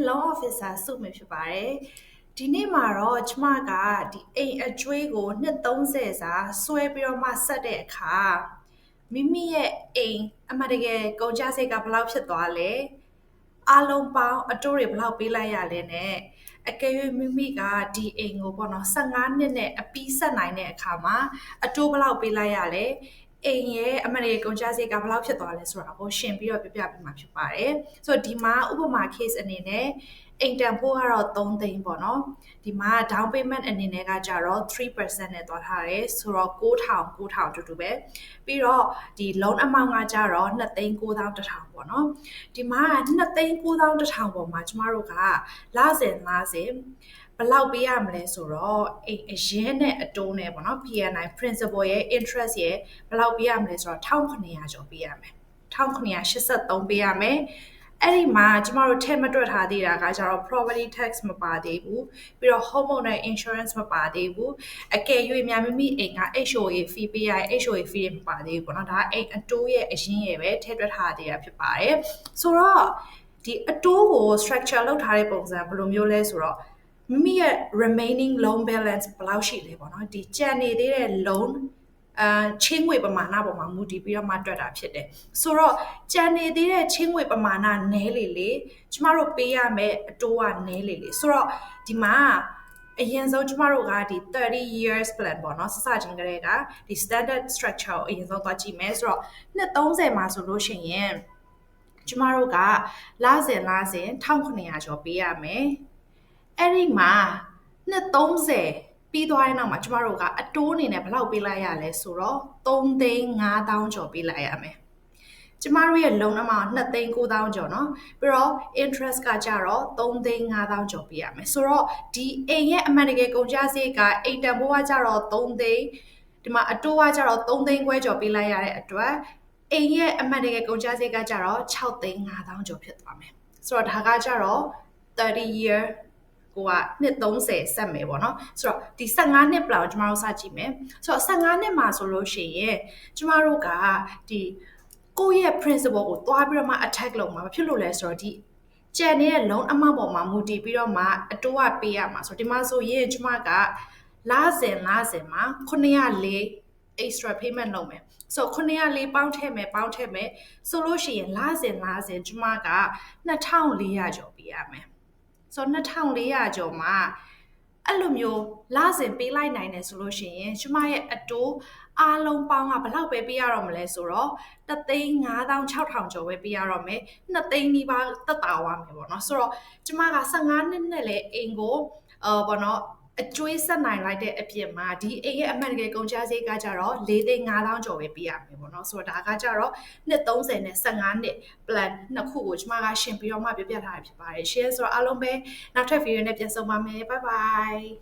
Law Officer စုမြဖြစ်ပါတယ်ဒီနေ့မှာတော့ကျမကဒီအိမ်အကျွေးကိုနှစ်30စာဆွဲပြီးတော့မှဆက်တဲ့အခါမိမိရဲ့အိမ်အမှန်တကယ်ကုန်ကျစရိတ်ကဘယ်လောက်ဖြစ်သွားလဲအားလုံးပေါင်းအတိုးတွေဘယ်လောက်ပေးလိုက်ရလဲနဲ့အကယ်၍မိမိကဒီအိမ်ကိုပေါ့နော်15နှစ်နဲ့အပြီးဆက်နိုင်တဲ့အခါမှာအတိုးဘယ်လောက်ပေးလိုက်ရလဲအိမ်ရဲ့အမှန်တကယ်ကုန်ကျစရိတ်ကဘယ်လောက်ဖြစ်သွားလဲဆိုတာကိုရှင်းပြီးတော့ပြပြပေးမှာဖြစ်ပါတယ်ဆိုတော့ဒီမှာဥပမာ case အနေနဲ့အိမ်တန်ဖိုးကတော့3သိန်းပေါ့နော်ဒီမှာ down payment အနေနဲ့ကကြတော့ 3% နဲ့သွားထားတယ်ဆိုတော့9000တူတူပဲပြီးတော့ဒီ loan amount ကကြတော့2,91000ပေါ့နော်ဒီမှာ2,91000ပေါ်မှာကျမတို့ကလစဉ်ဘယ်လောက်ပေးရမလဲဆိုတော့အိမ်အရင်နဲ့အတိုးနဲ့ပေါ့နော် PNI principal ရဲ့ interest ရဲ့ဘယ်လောက်ပေးရမလဲဆိုတော့1900ကျော်ပေးရမယ်1983ပေးရမယ်အဲ့ဒီမှာကျမတို့ထည့်မတွက်ထားသေးတာကကျတော့ property tax မပါသေးဘူးပြီးတော့ homeowner insurance မပါသေးဘူးအကယ်၍များမိအိမ်က HOA fee ပေးရ HOA fee မပါသေးဘူးပေါ့နော်ဒါအိမ်အတိုးရဲ့အရင်ရဲ့ပဲထည့်တွက်ထားသေးတာဖြစ်ပါတယ်ဆိုတော့ဒီအတိုးကို structure လုပ်ထားတဲ့ပုံစံဘယ်လိုမျိုးလဲဆိုတော့မိမိရဲ့ remaining loan balance ဘယ်လောက်ရှိလဲပေါ့နော်ဒီကျန်နေသေးတဲ့ loanချင်းငွေပမာဏပေါ်မှာမူတည်ပြီးတော့မှတွက်တာဖြစ်တယ်ဆိုတော့ကျန်နေသေးတဲ့ချင်းငွေပမာဏနည်းလေကျမတို့ပေးရမယ်အတိုးကနည်းလေဆိုတော့ဒီမှာအရင်ဆုံးကျမတို့ကဒီ30 years plan ပေါ့နော်စချင်းကလေးကဒီ standard structure ကိုအရင်ဆုံးသွားကြည့်မယ်ဆိုတော့နှစ်30မှာဆိုလို့ရှိရင်ကျမတို့ကလစဉ်1900ကျော်ပေးရမယ်အဲ့ဒီမှာနှစ်30ပြီးသွားတဲ့နောက်မှာကျမတို့ကအတိုးအနေနဲ့ဘယ်လောက်ပေးလိုက်ရလဲဆိုတော့3,500,000ကျော်ပေးလိုက်ရမယ်ကျမတို့ရဲ့ loan amount 2,900,000ကျော်เนาะပြီးတော့ interest ကကြတော့3,500,000ကျော်ပေးရမယ်ဆိုတော့ဒီအိမ်ရဲ့အမှန်တကယ်ကုန်ကျစရိတ်ကအိမ်တန်ဖိုးကကြတော့3,000,000ဒီမှာအတိုးကကြတော့3,500,000ကျော်ပေးလိုက်ရတဲ့အတွက်အိမ်ရဲ့အမှန်တကယ်ကုန်ကျစရိတ်ကကြတော့6,500,000ကျော်ဖြစ်သွားမယ်ဆိုတော့ဒါကကြတော့30 yearကိုကနှစ်30ဆက်မယ်ပေါ့နော်ဆိုတော့ဒီ15နှစ်ပလောက်ကျမတို့စကြည့်မယ်ဆိုတော့15နှစ်မှာဆိုလို့ရှိရင်ကျမတို့ကဒီကိုယ့်ရဲ့ principal ကိုတွားပြီးတော့မှ attack လုပ်မှာဖြစ်လို့လဲဆိုတော့ဒီကျန်နေတဲ့ loan amount ပေါ်မှာမူတည်ပြီးတော့မှအတိုးကပေးရမှာဆိုတော့ဒီမှာဆိုရင်ကျမကလစဉ်မှာ904 extra payment လုပ်မယ်ဆိုတော့904ပေါင်းထည့်မယ်ဆိုလို့ရှိရင်လစဉ်ကျမက2,400ကျော်ပေးရမယ်ဆိုတော့2,400ကျော်မှာအဲ့လိုမျိုးလစဉ်ပေးလိုက်နိုင်တယ်ဆိုလို့ရှိရင်ကျမရဲ့အတိုးအားလုံးပေါင်းကဘယ်လောက်ပဲပေးရတော့မလဲဆိုတော့1,56,000ကျော်ပဲပေးရတော့မယ်2,000,000နီးပါးသက်သာသွားမယ်ပေါ့နော်ဆိုတော့ကျမက15နှစ်နဲ့လည်းအိမ်ကိုပေါ့နော်အကျွေးဆက်နိုင်လိုက်တဲ့အပြင်မှာဒီအိမ်ရဲ့အမှန်တကယ်ကုန်ကျစရိတ်ကကြတော့4,500,000ကျော်ပဲပေးရမယ်ပေါ့နော်ဆိုတော့ဒါကကြတော့နှစ်30နဲ့15နှစ် plan နှစ်ခုကိုကျမကရှင်းပြီးတော့မှပြပြထားတာဖြစ်ပါတယ်ရှင်းဆိုတော့အားလုံးပဲနောက်ထပ် video နဲ့ပြန်ဆုံပါမယ် bye bye